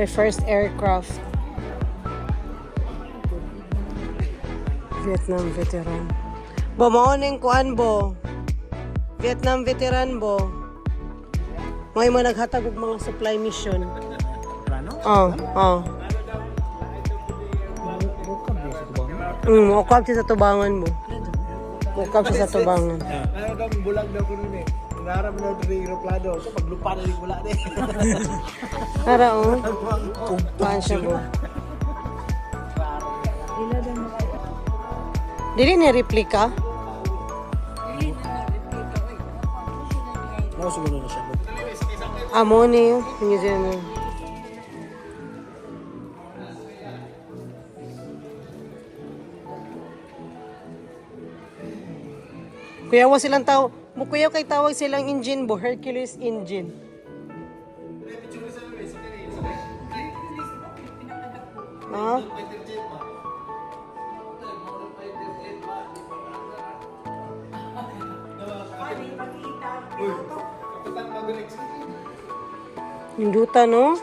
My first aircraft. Vietnam veteran. Bo, maoning kuan bo. Vietnam veteran bo. May mo naghatag og mga supply mission. Plano? Oh. Mukap siya sa tubangan mo. Mukap siya sa tubangan. Ano daw, bulag daw ko nun eh. Narap na ito yung aeroplano. So, paglupa na yung bula din. Tara, oh. Paan siya mo? Dili ni replika? Oo, siguro na siya. Amo ni yun. Hindi siya mo. Kuyawa silang tao. Kuyaw kay tawag silang engine bo. Hercules engine. Ha? Hindutan, no?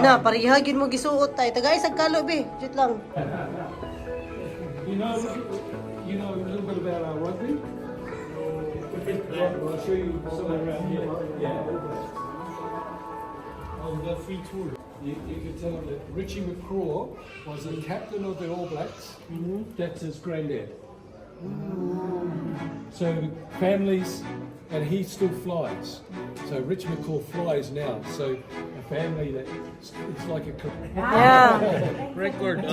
Na, parihagin mo gisuot tayo. Tagay, sagkalo, be. Jit lang. You know a little bit about our rugby? I'll show you somewhere around here. Yeah. On the free tour, you could tell that Richie McCraw was the captain of the All Blacks. That's his granddad. So families, and he still flies. So Rich McCaw flies now. So a family that it's like a Yeah. Record.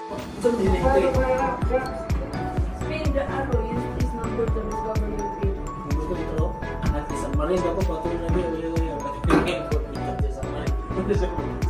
Ito na yun. Spain, the arrow is not good to discover your feet. Gusto ito. At isang marin ako patuloy na yun. Pati yung ko dito sa isang marin. Ano siya po? Na.